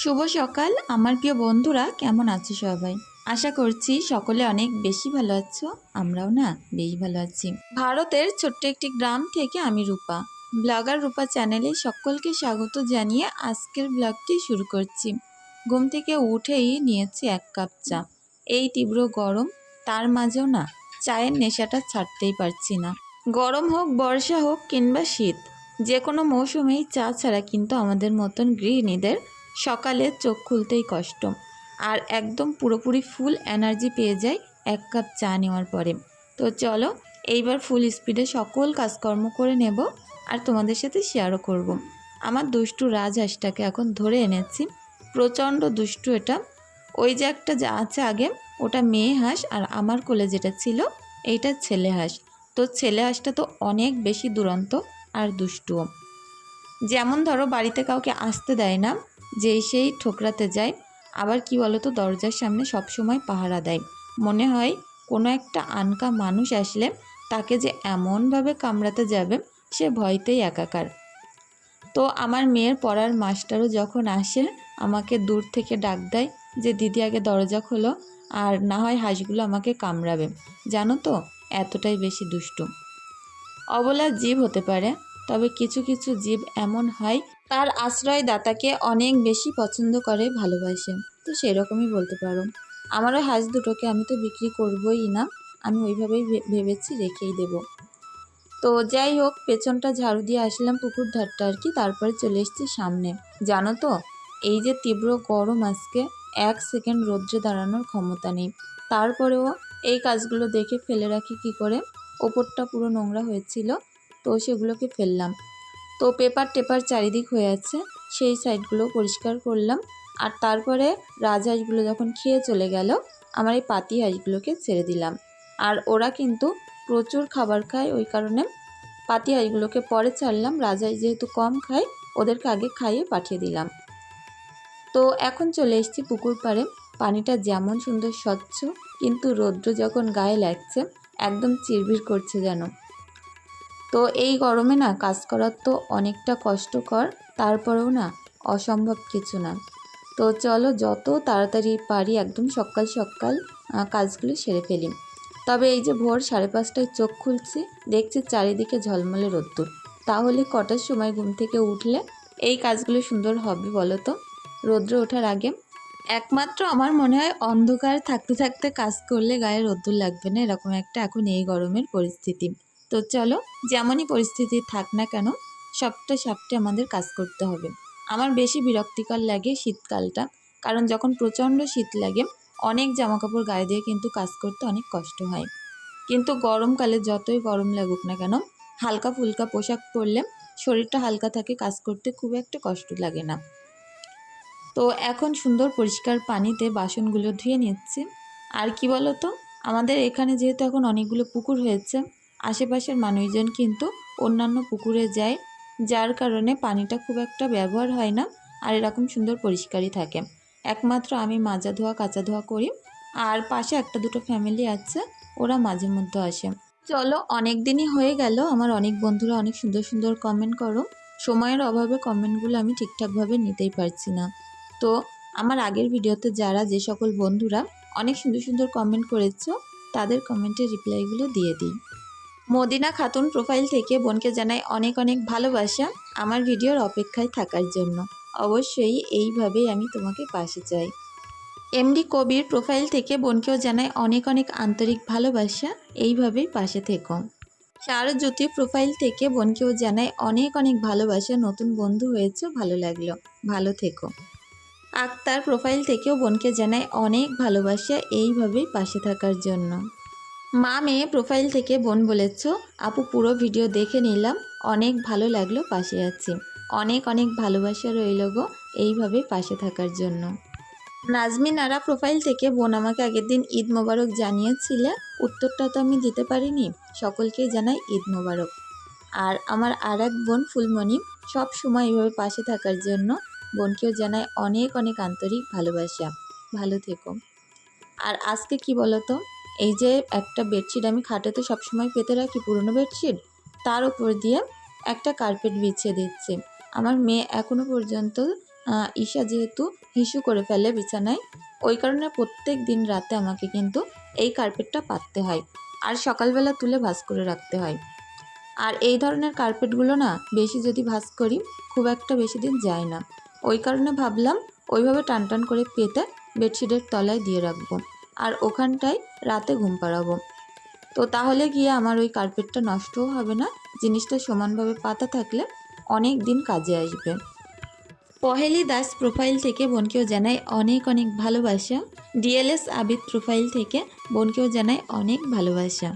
শুভ সকাল আমার প্রিয় বন্ধুরা, কেমন আছো সবাই? আশা করছি সকলে অনেক বেশি ভালো আছো। আমরাও না বেশ ভালো আছি। ভারতের ছোট্ট একটি গ্রাম থেকে আমি রূপা, ব্লগার রূপা চ্যানেলে সকলকে স্বাগত জানিয়ে আজকের ব্লগটি শুরু করছি। ঘুম থেকে উঠেই নিয়েছি এক কাপ চা। এই তীব্র গরম, তার মাঝেও না চায়ের নেশাটা ছাড়তেই পারছি না। গরম হোক, বর্ষা হোক কিংবা শীত, যে কোনো মৌসুমেই চা ছাড়া কিন্তু আমাদের মতন গৃহিণীদের সকালে চোখ খুলতেই কষ্ট। আর একদম পুরোপুরি ফুল এনার্জি পেয়ে যায় এক কাপ চা নেওয়ার পরে। তো চলো এইবার ফুল স্পিডে সকল কাজকর্ম করে নেব আর তোমাদের সাথে শেয়ারও করব। আমার দুষ্টু রাজহাঁসটাকে এখন ধরে এনেছি। প্রচণ্ড দুষ্টু এটা। ওই যে একটা যা আছে আগে, ওটা মেয়ে হাঁস, আর আমার কোলে যেটা ছিল এইটা ছেলে হাঁস। তো ছেলে হাঁসটা তো অনেক বেশি দুরন্ত আর দুষ্টুও। যেমন ধরো বাড়িতে কাউকে আসতে দেয় না, যেই সেই ঠোকরাতে যায়। আবার কি বলো তো, দরজার সামনে সবসময় পাহারা দেয়। মনে হয় কোনো একটা আনকা মানুষ আসলে তাকে যে এমনভাবে কামড়াতে যাবে, সে ভয়তেই একাকার। তো আমার মেয়ের পড়ার মাস্টারও যখন আসে, আমাকে দূর থেকে ডাক দেয় যে দিদি আগে দরজা খোলো, আর না হয় হাঁসগুলো আমাকে কামড়াবে। জানো তো, এতটাই বেশি দুষ্টু। অবলা জীব হতে পারে, তবে কিছু কিছু জীব এমন হয় তার আশ্রয়দাতাকে অনেক বেশি পছন্দ করে, ভালোবাসে। তো সেরকমই বলতে পারো। আমারও হাঁস দুটোকে আমি তো বিক্রি করবই না, আমি ওইভাবেই ভেবেছি রেখেই দেব। তো যাই হোক, পেছনটা ঝাড়ু দিয়ে আসলাম পুকুর ধারটা আর কি, তারপরে চলে এসেছি সামনে। জানো তো, এই যে তীব্র গরম, আজকে 1 সেকেন্ড রৌদ্রে দাঁড়ানোর ক্ষমতা নেই। তারপরেও এই কাজগুলো দেখে ফেলে রাখি কি করে। ওপরটা পুরো নোংরা হয়েছিল, তো সেগুলোকে ফেললাম। তো পেপার টেপার চারিদিক হয়ে আছে, সেই সাইডগুলো পরিষ্কার করলাম। আর তারপরে রাজহাঁসগুলো যখন খেয়ে চলে গেল, আমার এই পাতি হাঁসগুলোকে ছেড়ে দিলাম। আর ওরা কিন্তু প্রচুর খাবার খায়, ওই কারণে পাতি হাঁসগুলোকে পরে ছাড়লাম। রাজহাঁস যেহেতু কম খায়, ওদেরকে আগে খাইয়ে পাঠিয়ে দিলাম। তো এখন চলে এসেছি পুকুর পাড়ে। পানিটা যেমন সুন্দর স্বচ্ছ, কিন্তু রৌদ্র যখন গায়ে লাগছে একদম চিরবির করছে যেন। তো এই গরমে না কাজ করার তো অনেকটা কষ্টকর, তারপরেও না অসম্ভব কিছু না। তো চলো যত তাড়াতাড়ি পারি একদম সকাল সকাল কাজগুলো সেরে ফেলি। তবে এই যে ভোর 5:30টায় চোখ খুলছি, দেখছি চারিদিকে ঝলমলে রোদ্দুর। তাহলে কটার সময় ঘুম থেকে উঠলে এই কাজগুলো সুন্দর হবে বলো তো, রৌদ্র ওঠার আগে? একমাত্র আমার মনে হয় অন্ধকার থাকতে থাকতে কাজ করলে গায়ে রোদ্দুর লাগবে না, এরকম একটা এখন এই গরমের পরিস্থিতি। তো চলো, যেমনই পরিস্থিতি থাক না কেন, সবটা সাপটে আমাদের কাজ করতে হবে। আমার বেশি বিরক্তিকর লাগে শীতকালটা, কারণ যখন প্রচণ্ড শীত লাগে অনেক জামাকাপড় গায়ে দিয়ে কিন্তু কাজ করতে অনেক কষ্ট হয়। কিন্তু গরমকালে যতই গরম লাগুক না কেন, হালকা ফুলকা পোশাক পরলে শরীরটা হালকা থাকে, কাজ করতে খুব একটা কষ্ট লাগে না। তো এখন সুন্দর পরিষ্কার পানিতে বাসনগুলো ধুয়ে নিচ্ছি। আর কি বলো তো, আমাদের এখানে যেহেতু এখন অনেকগুলো পুকুর হয়েছে, আশেপাশের মানুষজন কিন্তু অন্যান্য পুকুরে যায়, যার কারণে পানিটা খুব একটা ব্যবহার হয় না, আর এরকম সুন্দর পরিষ্কারই থাকে। একমাত্র আমি মাজা ধোয়া কাচা ধোয়া করি, আর পাশে একটা দুটো ফ্যামিলি আছে, ওরা মাঝে মধ্যে আসে। চলো, অনেক দিনই হয়ে গেল, আমার অনেক বন্ধুরা অনেক সুন্দর সুন্দর কমেন্ট করো। সময়ের অভাবে কমেন্টগুলো আমি ঠিকঠাকভাবে নিতেই পারছি না। তো আমার আগের ভিডিওতে যারা যে সকল বন্ধুরা অনেক সুন্দর সুন্দর কমেন্ট করেছো, তাদের কমেন্টের রিপ্লাইগুলো দিয়ে দিই। মদিনা খাতুন প্রোফাইল থেকে বোনকে জানাই অনেক অনেক ভালোবাসা, আমার ভিডিওর অপেক্ষায় থাকার জন্য। অবশ্যই এইভাবেই আমি তোমাকে পাশে চাই। এমডি কবির প্রোফাইল থেকে বোনকেও জানাই অনেক অনেক আন্তরিক ভালোবাসা, এইভাবেই পাশে থেকো। শারজ্যোতি প্রোফাইল থেকে বোনকেও জানাই অনেক অনেক ভালোবাসা, নতুন বন্ধু হয়েছে, ভালো লাগলো, ভালো থেকো। আক্তার প্রোফাইল থেকেও বোনকে জানাই অনেক ভালোবাসা, এইভাবেই পাশে থাকার জন্য। মা মেয়ে প্রোফাইল থেকে বোন বলেছ, আপু পুরো ভিডিও দেখে নিলাম, অনেক ভালো লাগলো, পাশে আছি। অনেক অনেক ভালোবাসা রইল গো, এইভাবে পাশে থাকার জন্য। নাজমিন আরা প্রোফাইল থেকে বোন আমাকে আগের দিন ঈদ মোবারক জানিয়েছিলে, উত্তরটা তো আমি দিতে পারিনি, সকলকেই জানাই ঈদ মোবারক। আর আমার আর এক বোন ফুলমণি, সব সময় এইভাবে পাশে থাকার জন্য বোনকেও জানাই অনেক অনেক আন্তরিক ভালোবাসা, ভালো থেকো। আর আজকে কি বলো তো, এই যে একটা বেডশিট আমি খাটেতে সবসময় পেতে রাখি, পুরনো বেডশিট, তার উপর দিয়ে একটা কার্পেট বিছিয়ে দিচ্ছি। আমার মেয়ে এখনও পর্যন্ত ঈশা যেহেতু হিসু করে ফেলে বিছানায়, ওই কারণে প্রত্যেক দিন রাতে আমাকে কিন্তু এই কার্পেটটা পাততে হয় আর সকালবেলা তুলে ভাঁজ করে রাখতে হয়। আর এই ধরনের কার্পেটগুলো না বেশি যদি ভাঁজ করি খুব একটা বেশি দিন যায় না। ওই কারণে ভাবলাম ওইভাবে টান টান করে পেতে বেডশিটের তলায় দিয়ে রাখবো আর ওখানটায় রাতে ঘুম পাড়াবো। তো তাহলে গিয়ে আমার ওই কার্পেটটা নষ্টও হবে না, জিনিসটা সমানভাবে পাতা থাকলে অনেক দিন কাজে আসবে। পহেলি দাস প্রোফাইল থেকে বোনকেও জানাই অনেক অনেক ভালোবাসা। ডিএলএস আবিদ প্রোফাইল থেকে বোনকেও জানাই অনেক ভালোবাসা।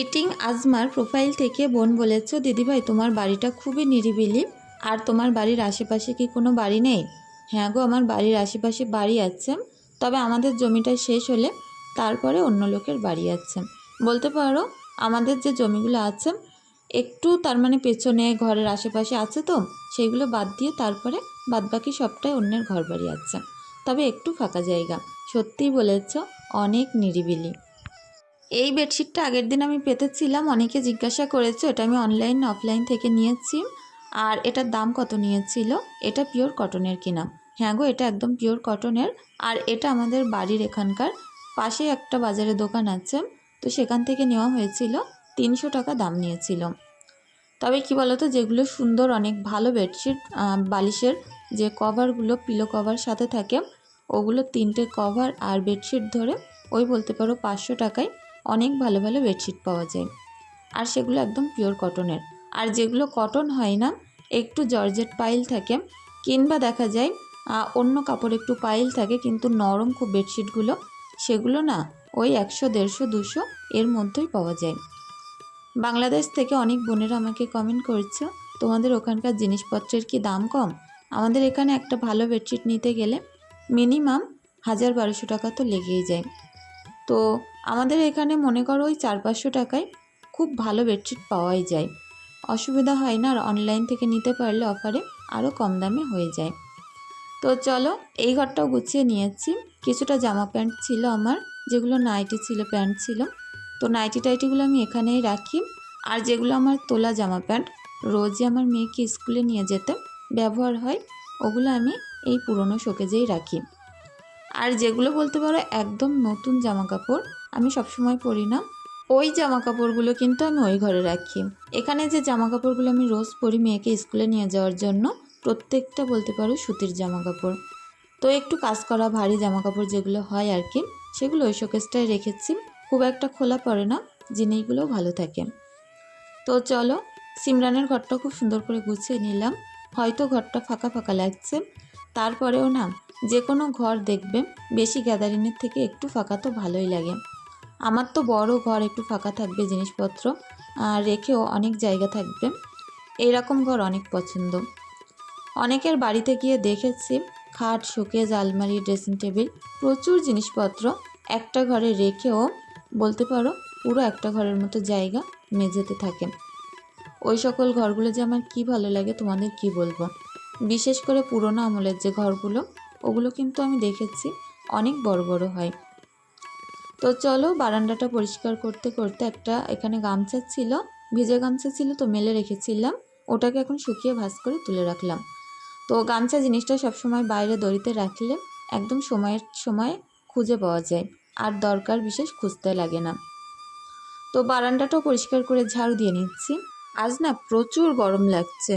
ইটিং আজমার প্রোফাইল থেকে বোন বলেছ, দিদিভাই তোমার বাড়িটা খুবই নিরিবিলি, আর তোমার বাড়ির আশেপাশে কি কোনো বাড়ি নেই? হ্যাঁ গো, আমার বাড়ির আশেপাশে বাড়ি আছে, তবে আমাদের জমিটা শেষ হলে তারপরে অন্য লোকের বাড়ি আছে। বলতে পারো আমাদের যে জমিগুলো আছে একটু তার মানে পেছনে ঘরের আশেপাশে আছে, তো সেইগুলো বাদ দিয়ে তারপরে বাদবাকি সবটাই অন্যের ঘর বাড়ি আছে, তবে একটু ফাঁকা জায়গা। সত্যিই বলেছ, অনেক নিরিবিলি। এই বেডশিটটা আগের দিন আমি পেতেছিলাম, অনেকে জিজ্ঞাসা করেছে এটা আমি অনলাইন না অফলাইন থেকে নিয়েছি, আর এটার দাম কত নিয়েছিল, এটা পিওর কটনের কিনা। হ্যাঁ গো, এটা একদম পিওর কটনের, আর এটা আমাদের বাড়ির এখানকার পাশে একটা বাজারে দোকান আছে, তো সেখান থেকে নেওয়া হয়েছিল। 300 টাকা দাম নিয়েছিল। তবে কি বলতো, যেগুলো সুন্দর অনেক ভালো বেডশিট, বালিশের যে কভারগুলো পিলো কভার সাথে থাকে, ওগুলো 3টে কভার আর বেডশিট ধরে ওই বলতে পারো 500 টাকায় অনেক ভালো ভালো বেডশিট পাওয়া যায়, আর সেগুলো একদম পিওর কটনের। আর যেগুলো কটন হয় না, একটু জর্জেট পাইল থাকে, কিংবা দেখা যায় অন্য কাপড় একটু পাইল থাকে কিন্তু নরম খুব বেডশিটগুলো, সেগুলো না ওই 100, 150, 200 এর মধ্যেই পাওয়া যায়। বাংলাদেশ থেকে অনেক বোনেরা আমাকে কমেন্ট করছে, তোমাদের ওখানকার জিনিসপত্রের কি দাম কম? আমাদের এখানে একটা ভালো বেডশিট নিতে গেলে মিনিমাম 1000-1200 টাকা তো লেগেই যায়। তো আমাদের এখানে মনে করো ওই 400-500 টাকায় খুব ভালো বেডশিট পাওয়াই যায়, অসুবিধা হয় না। আর অনলাইন থেকে নিতে পারলে অফারে আরও কম দামে হয়ে যায়। তো চলো, এই ঘরটাও গুছিয়ে নিয়েছি। কিছুটা জামা প্যান্ট ছিল আমার, যেগুলো নাইটি ছিল, প্যান্ট ছিল, তো নাইটি টাইটিগুলো আমি এখানেই রাখি। আর যেগুলো আমার তোলা জামা প্যান্ট রোজই আমার মেয়েকে স্কুলে নিয়ে যেতে ব্যবহার হয়, ওগুলো আমি এই পুরনো শোকেজেই রাখি। আর যেগুলো বলতে পারো একদম নতুন জামা কাপড় আমি সবসময় পরি না, ওই জামা কাপড়গুলো কিন্তু আমি ওই ঘরে রাখি। এখানে যে জামা কাপড়গুলো আমি রোজ পরি মেয়েকে স্কুলে নিয়ে যাওয়ার জন্য, প্রত্যেকটা বলতে পারো সুতির জামা কাপড়। তো একটু কাজ করা ভারী জামা কাপড় যেগুলো হয় আর কি, সেগুলো ওই শোকেসটায় রেখেছি। খুব একটা খোলা পড়ে না, জিনিসগুলোও ভালো থাকে। তো চলো, সিমরানের ঘরটা খুব সুন্দর করে গুছিয়ে নিলাম। হয়তো ঘরটা ফাঁকা ফাঁকা লাগছে, তারপরেও না যে কোনো ঘর দেখবে বেশি গ্যাদারিংয়ের থেকে একটু ফাঁকা তো ভালোই লাগে। আমার তো বড় ঘর, একটু ফাঁকা থাকবে, জিনিসপত্র রেখেও অনেক জায়গা থাকবে, এইরকম ঘর অনেক পছন্দ। অনেকের বাড়িতে গিয়ে দেখেছি খাট, শোকেজ, আলমারি, ড্রেসিং টেবিল, প্রচুর জিনিসপত্র একটা ঘরে রেখেও বলতে পারো পুরো একটা ঘরের মতো জায়গা মেঝেতে থাকে। ওই সকল ঘরগুলো যে আমার কী ভালো লাগে তোমাদের কি বলবো। বিশেষ করে পুরোনো আমলের যে ঘরগুলো, ওগুলো কিন্তু আমি দেখেছি অনেক বড় বড় হয়। তো চলো, বারান্দাটা পরিষ্কার করতে করতে একটা এখানে গামছা ছিল, ভিজে গামছা ছিল, তো মেলে রেখেছিলাম, ওটাকে এখন শুকিয়ে ভাঁজ করে তুলে রাখলাম। তো গামছা জিনিসটা সবসময় বাইরে দড়িতে রাখলে একদম সময়ের সময় খুঁজে পাওয়া যায়, আর দরকার বিশেষ খুঁজতে লাগে না। তো বারান্দাটাও পরিষ্কার করে ঝাড়ু দিয়ে নিচ্ছি। আজ না প্রচুর গরম লাগছে।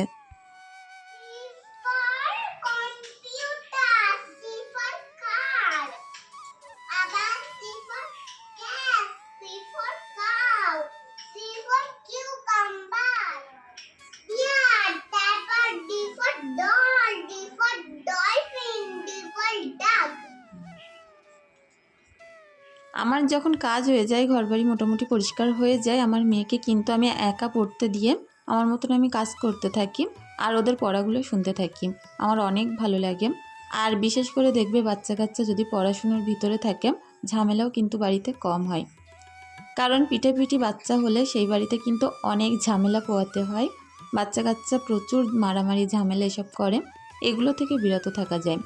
আমার যখন কাজ হয়ে যায়, ঘরবাড়ি মোটামুটি পরিষ্কার হয়ে যায়, আমার মেয়েকে কিন্তু আমি একা পড়তে দিয়ে আমার মতন আমি কাজ করতে থাকি আর ওদের পড়াগুলো শুনতে থাকি। আমার অনেক ভালো লাগে। আর বিশেষ করে দেখবে বাচ্চা কাচ্চা যদি পড়াশুনোর ভিতরে থাকে, ঝামেলাও কিন্তু বাড়িতে কম হয়। কারণ পিঠাপিঠি বাচ্চা হলে সেই বাড়িতে কিন্তু অনেক ঝামেলা পোয়াতে হয়। বাচ্চা কাচ্চা প্রচুর মারামারি ঝামেলা এসব করে, এগুলো থেকে বিরত থাকা যায়।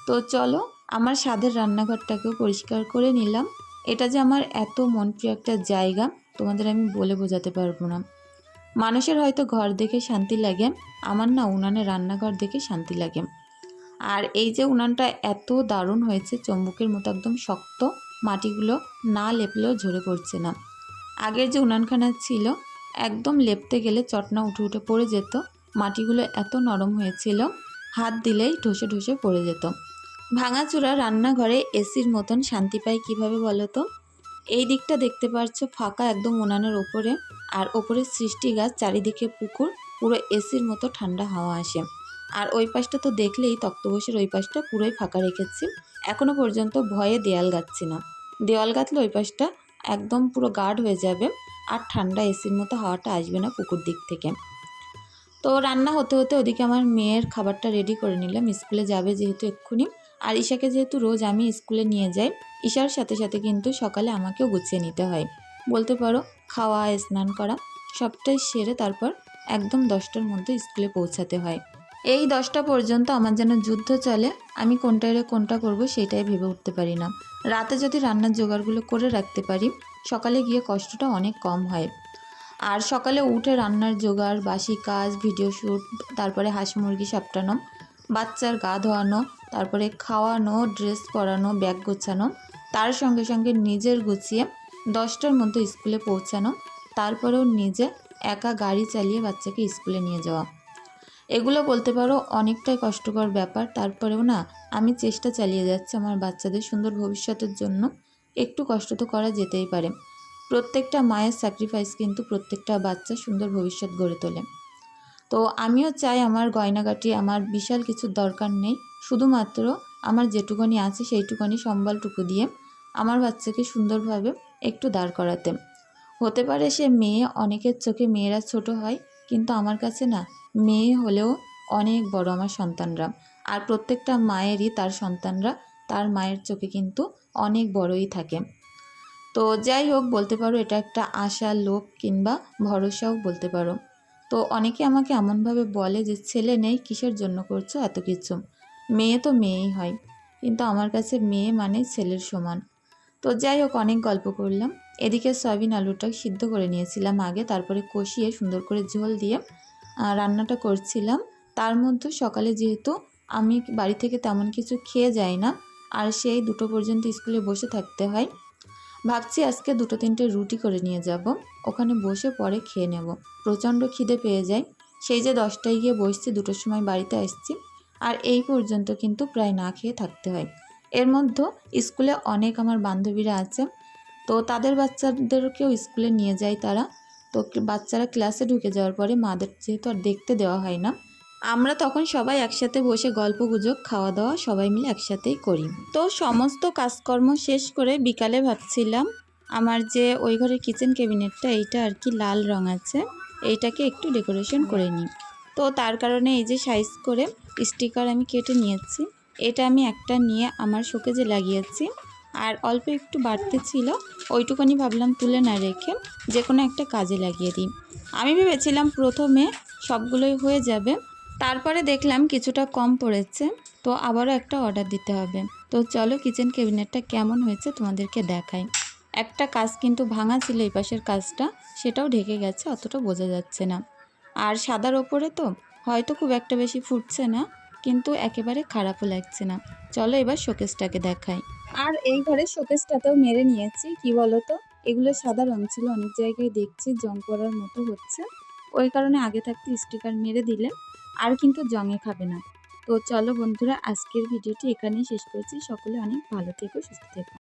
তো চলো, আমার স্বাদের রান্নাঘরটাকেও পরিষ্কার করে নিলাম। এটা যে আমার এত মন প্রিয় একটা জায়গা, তোমাদের আমি বলে বোঝাতে পারবো না। মানুষের হয়তো ঘর দেখে শান্তি লাগে, আমার না উনানের রান্নাঘর দেখে শান্তি লাগে। আর এই যে উনানটা এত দারুণ হয়েছে, চম্বুকের মতো একদম শক্ত, মাটিগুলো না লেপলেও ঝরে পড়ছে না। আগের যে উনানখানা ছিল একদম লেপতে গেলে চটনা উঠে উঠে পড়ে যেত, মাটিগুলো এত নরম হয়েছিল হাত দিলেই ঢসে ঢসে পড়ে যেত। ভাঙাচোরা রান্নাঘরে এসির মতন শান্তি পাই কিভাবে বলো তো? এই দিকটা দেখতে পাচ্ছ ফাঁকা একদম উনানের ওপরে, আর ওপরে সৃষ্টি গাছ, চারিদিকে পুকুর, পুরো এসির মতো ঠান্ডা হাওয়া আসে। আর ওই পাশটা তো দেখলেই, তক্তপোষের ওই পাশটা পুরোই ফাঁকা রেখেছি, এখনো পর্যন্ত ভয়ে দেয়াল গাচ্ছি না। দেওয়াল গাঁথলে ওই পাশটা একদম পুরো গাঢ় হয়ে যাবে, আর ঠান্ডা এসির মতো হাওয়াটা আসবে না পুকুর দিক থেকে। তো রান্না হতে হতে ওদিকে আমার মেয়ের খাবারটা রেডি করে নিলাম, স্কুলে যাবে যেহেতু এক্ষুনি। আর ঈশাকে যেহেতু রোজ আমি স্কুলে নিয়ে যাই, ঈশার সাথে সাথে কিন্তু সকালে আমাকেও গুছিয়ে নিতে হয়। বলতে পারো খাওয়া, স্নান করা সবটাই সেরে তারপর একদম 10টার মধ্যে স্কুলে পৌঁছাতে হয়। এই 10টা পর্যন্ত আমার যেন যুদ্ধ চলে, আমি কোনটায় কোনটা করব সেটাই ভেবে উঠতে পারি না। রাতে যদি রান্নার জোগাড়গুলো করে রাখতে পারি, সকালে গিয়ে কষ্টটা অনেক কম হয়। আর সকালে উঠে রান্নার জোগাড়, বাসি কাজ, ভিডিও শ্যুট, তারপরে হাঁস মুরগি সাপটানো, বাচ্চার গা ধোয়ানো, তারপরে খাওয়ানো, ড্রেস পরানো, ব্যাগ গোছানো, তার সঙ্গে সঙ্গে নিজের গুছিয়ে 10টার মধ্যে স্কুলে পৌঁছানো, তারপরেও নিজে একা গাড়ি চালিয়ে বাচ্চাকে স্কুলে নিয়ে যাওয়া, এগুলো বলতে পারো অনেকটাই কষ্টকর ব্যাপার। তারপরেও না, আমি চেষ্টা চালিয়ে যাচ্ছি আমার বাচ্চাদের সুন্দর ভবিষ্যতের জন্য। একটু কষ্ট তো করা যেতেই পারে। প্রত্যেকটা মায়ের স্যাক্রিফাইস কিন্তু প্রত্যেকটা বাচ্চা সুন্দর ভবিষ্যৎ গড়ে তোলে। তো আমিও চাই আমার গয়নাগাটি, আমার বিশাল কিছুর দরকার নেই, শুধুমাত্র আমার যেটুকুনি আছে সেইটুকুনি সম্বলটুকু দিয়ে আমার বাচ্চাকে সুন্দরভাবে একটু দাঁড় করাতে। হতে পারে সে মেয়ে, অনেকের চোখে মেয়েরা ছোট হয়, কিন্তু আমার কাছে না, মেয়ে হলেও অনেক বড় আমার সন্তানরা। আর প্রত্যেকটা মায়েরই তার সন্তানরা তার মায়ের চোখে কিন্তু অনেক বড়ই থাকে। তো যাই হোক, বলতে পারো এটা একটা আশা, লোভ কিংবা ভরসাও বলতে পারো। তো অনেকে আমাকে এমনভাবে বলে যে ছেলে নেই কিসের জন্য করছো এত কিছু, মেয়ে তো মেয়েই হয়, কিন্তু আমার কাছে মেয়ে মানে ছেলের সমান। তো যাই হোক, অনেক গল্প করলাম। এদিকে সয়াবিন আলুটা সিদ্ধ করে নিয়েছিলাম আগে, তারপরে কষিয়ে সুন্দর করে ঝোল দিয়ে রান্নাটা করছিলাম। তার মধ্যে সকালে যেহেতু আমি বাড়ি থেকে তেমন কিছু খেয়ে যাই না, আর সেই 2টো পর্যন্ত স্কুলে বসে থাকতে হয়, ভাবছি আজকে 2-3টে রুটি করে নিয়ে যাব, ওখানে বসে পরে খেয়ে নেব। প্রচণ্ড খিদে পেয়ে যায়। সেই যে 10টায় গিয়ে বসছি, 2টোর সময় বাড়িতে আসছি, আর এই পর্যন্ত কিন্তু প্রায় না খেয়ে থাকতে হয়। এর মধ্যে স্কুলে অনেক আমার বান্ধবীরা আছে, তো তাদের বাচ্চাদেরকেও স্কুলে নিয়ে যায় তারা। তো বাচ্চারা ক্লাসে ঢুকে যাওয়ার পরে মাদের যেহেতু আর দেখতে দেওয়া হয় না, আমরা তখন সবাই একসাথে বসে গল্প গুজব, খাওয়া দাওয়া সবাই মিলে একসাথেই করি। তো সমস্ত কাজকর্ম শেষ করে বিকালে ভাবছিলাম আমার যে ওই ঘরের কিচেন ক্যাবিনেটটা, এইটা আর কি লাল রং আছে, এইটাকে একটু ডেকোরেশন করে নিই। তো তার কারণে এই যে সাইজ করে স্টিকার আমি কেটে নিয়েছি, এটা আমি একটা নিয়ে আমার শোকেজে লাগিয়েছি। আর অল্প একটু বাড়তে ছিল, ওইটুকুনি ভাবলাম তুলে না রেখে যে কোনো একটা কাজে লাগিয়ে দিই। আমি ভেবেছিলাম প্রথমে সবগুলোই হয়ে যাবে, তারপরে দেখলাম কিছুটা কম পড়েছে, তো আবারও একটা অর্ডার দিতে হবে। তো চলো কিচেন ক্যাবিনেটটা কেমন হয়েছে তোমাদেরকে দেখাই। একটা কাজ কিন্তু ভাঙা ছিল, এই পাশের কাজটা, সেটাও ঢেকে গেছে, অতটা বোঝা যাচ্ছে না। আর সাদার ওপরে তো হয়তো খুব একটা বেশি ফুটছে না, কিন্তু একেবারে খারাপও লাগছে না। চলো এবার শোকেসটাকে দেখাই। আর এই ঘরের শোকেসটাতেও মেরে নিয়েছি, কি বলো তো, এগুলো সাদা রং ছিল, অনেক জায়গায় দেখছি জং পড়ার মতো হচ্ছে, ওই কারণে আগে থাকতে স্টিকার মেরে দিলে আর কিন্তু জংয়ে খাবে না। তো চলো বন্ধুরা, আজকের ভিডিওটি এখানেই শেষ করছি। সকলে অনেক ভালো থেকো, সুস্থ থেকো।